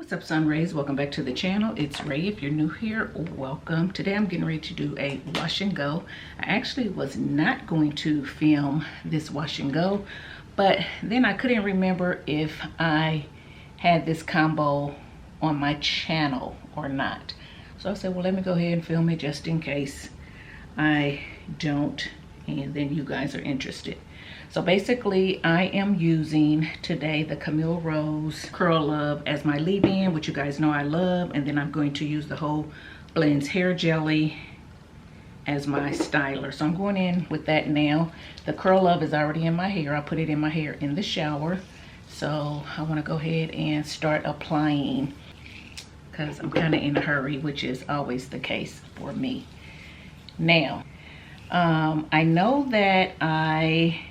What's up, Sun Rays? Welcome back to the channel. It's Ray. If you're new here, welcome. Today I'm getting ready to do a wash and go. I actually was not going to film this wash and go, but then I couldn't remember if I had this combo on my channel or not. So I said, well, let me go ahead and film it just in case I don't, and then you guys are interested. So basically, I am using today the Camille Rose Curl Love as my leave-in, which you guys know I love. And then I'm going to use the Whole Blends Hair Jelly as my styler. So I'm going in with that now. The Curl Love is already in my hair. I put it in my hair in the shower. So I want to go ahead and start applying because I'm kind of in a hurry, which is always the case for me. Now, I know that I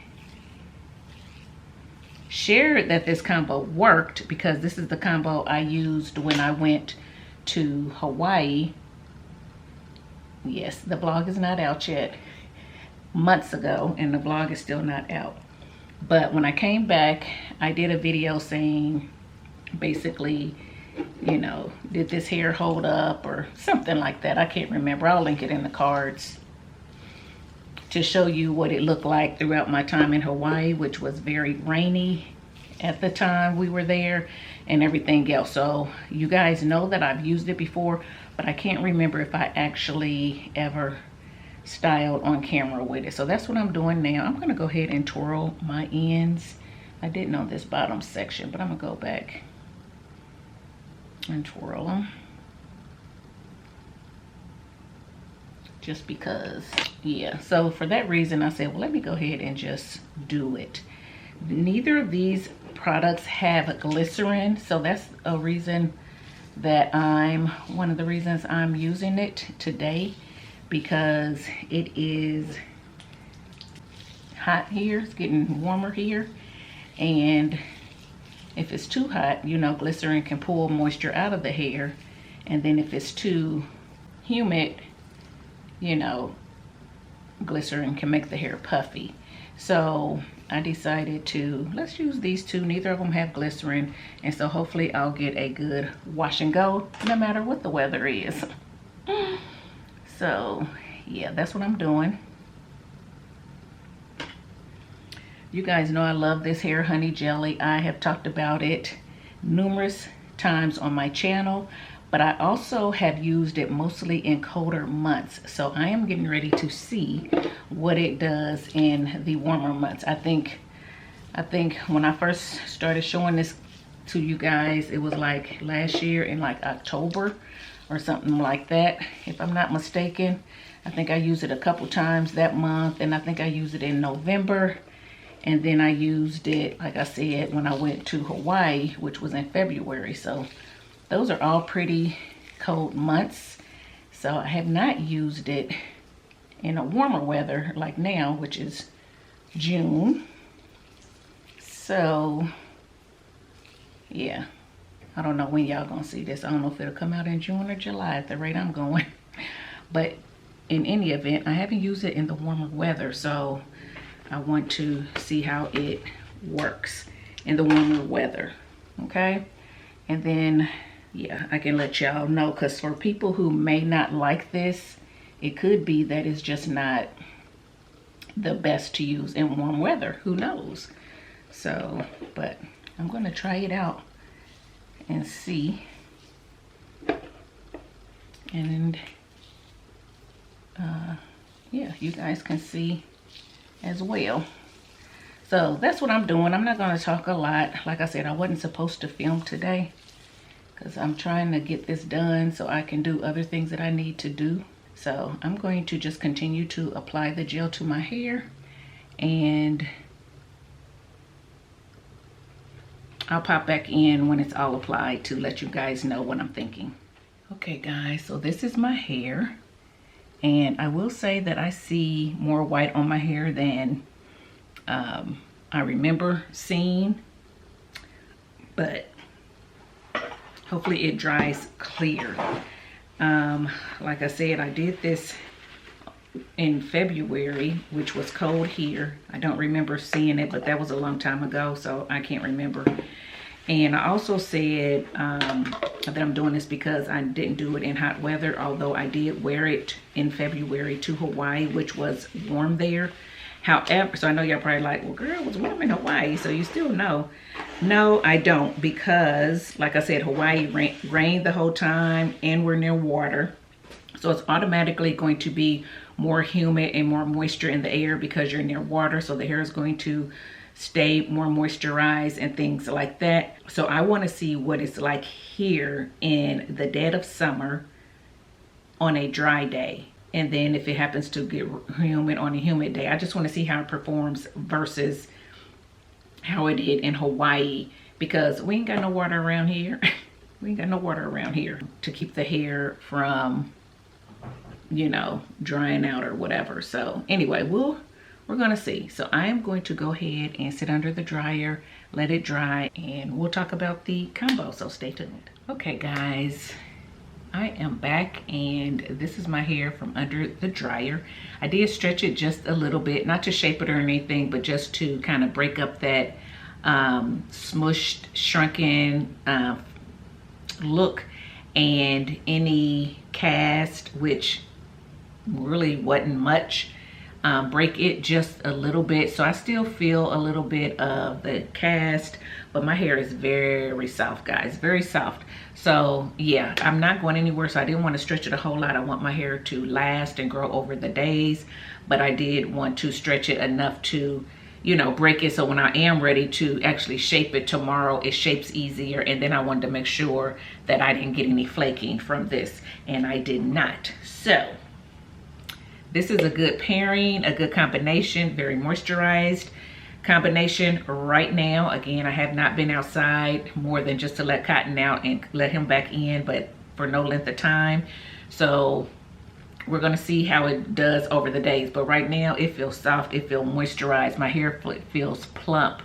shared that this combo worked because this is the combo I used when I went to Hawaii. Yes, the vlog is not out yet, months ago, and the vlog is still not out. But when I came back, I did a video saying basically, you know, did this hair hold up or something like that. I can't remember. I'll link it in the cards to show you what it looked like throughout my time in Hawaii, which was very rainy at the time we were there and everything else. So you guys know that I've used it before, but I can't remember if I actually ever styled on camera with it. So that's what I'm doing now. I'm gonna go ahead and twirl my ends. I didn't on this bottom section, but I'm gonna go back and twirl them. Just because, yeah. So for that reason, I said, well, let me go ahead and just do it. Neither of these products have glycerin, so that's a reason that one of the reasons I'm using it today, because it is hot here. It's getting warmer here, and if it's too hot, you know, glycerin can pull moisture out of the hair, and then if it's too humid, you know, glycerin can make the hair puffy. So I decided to, let's use these two. Neither of them have glycerin, and so hopefully I'll get a good wash and go no matter what the weather is. So yeah, that's what I'm doing. You guys know I love this hair honey jelly. I have talked about it numerous times on my channel, but I also have used it mostly in colder months. So I am getting ready to see what it does in the warmer months. I think when I first started showing this to you guys, it was like last year in like October or something like that, if I'm not mistaken. I think I used it a couple times that month, and I think I used it in November. And then I used it, like I said, when I went to Hawaii, which was in February. So those are all pretty cold months. So I have not used it in a warmer weather like now, which is June. So yeah, I don't know when y'all gonna see this. I don't know if it'll come out in June or July at the rate I'm going. But in any event, I haven't used it in the warmer weather, so I want to see how it works in the warmer weather, okay? And then, yeah, I can let y'all know, because for people who may not like this, it could be that it's just not the best to use in warm weather. Who knows? So, but I'm going to try it out and see. And, yeah, you guys can see as well. So that's what I'm doing. I'm not going to talk a lot. Like I said, I wasn't supposed to film today because I'm trying to get this done so I can do other things that I need to do. So I'm going to just continue to apply the gel to my hair, and I'll pop back in when it's all applied to let you guys know what I'm thinking. Okay guys, so this is my hair, and I will say that I see more white on my hair than I remember seeing, but hopefully it dries clear. Like I said, I did this in February, which was cold here. I don't remember seeing it, but that was a long time ago, so I can't remember. And I also said that I'm doing this because I didn't do it in hot weather, although I did wear it in February to Hawaii, which was warm there. However, so I know y'all probably like, well, girl, it was warm in Hawaii, so you still know. No, I don't, because like I said, Hawaii rained the whole time and we're near water. So it's automatically going to be more humid and more moisture in the air because you're near water. So the hair is going to stay more moisturized and things like that. So I want to see what it's like here in the dead of summer on a dry day. And then if it happens to get humid on a humid day, I just want to see how it performs versus how it did in Hawaii, because we ain't got no water around here. We ain't got no water around here to keep the hair from, you know, drying out or whatever. So anyway, we're gonna see. So I am going to go ahead and sit under the dryer, let it dry, and we'll talk about the combo, so stay tuned. Okay guys, I am back, and this is my hair from under the dryer. I did stretch it just a little bit, not to shape it or anything, but just to kind of break up that smushed, shrunken look and any cast, which really wasn't much. Break it just a little bit, so I still feel a little bit of the cast, but my hair is very soft, guys, very soft. So yeah, I'm not going anywhere, so I didn't want to stretch it a whole lot. I want my hair to last and grow over the days, but I did want to stretch it enough to, you know, break it so when I am ready to actually shape it tomorrow, it shapes easier. And then I wanted to make sure that I didn't get any flaking from this, and I did not. So this is a good pairing, a good combination, very moisturized combination right now. Again, I have not been outside more than just to let Cotton out and let him back in, but for no length of time. So we're gonna see how it does over the days. But right now it feels soft, it feels moisturized. My hair feels plump,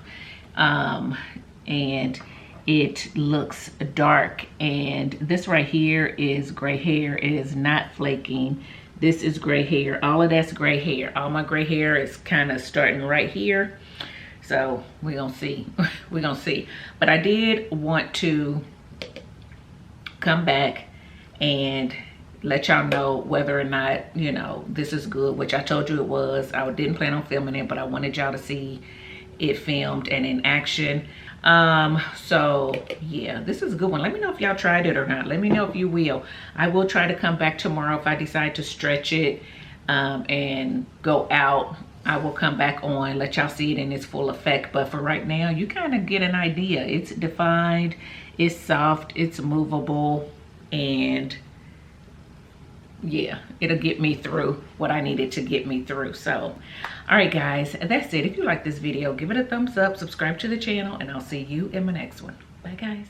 and it looks dark. And this right here is gray hair. It is not flaking. This is gray hair. All of that's gray hair. All my gray hair is kind of starting right here. So we're gonna see. We're gonna see. But I did want to come back and let y'all know whether or not, you know, this is good, which I told you it was. I didn't plan on filming it, but I wanted y'all to see it filmed and in action. So yeah, this is a good one. Let me know if y'all tried it or not. Let me know if you will. I will try to come back tomorrow if I decide to stretch it and go out. I will come back on, let y'all see it in its full effect. But for right now, you kind of get an idea. It's defined, it's soft, it's movable, and yeah, it'll get me through what I needed to get me through. So all right guys, that's it. If you like this video, give it a thumbs up, subscribe to the channel, and I'll see you in my next one. Bye guys.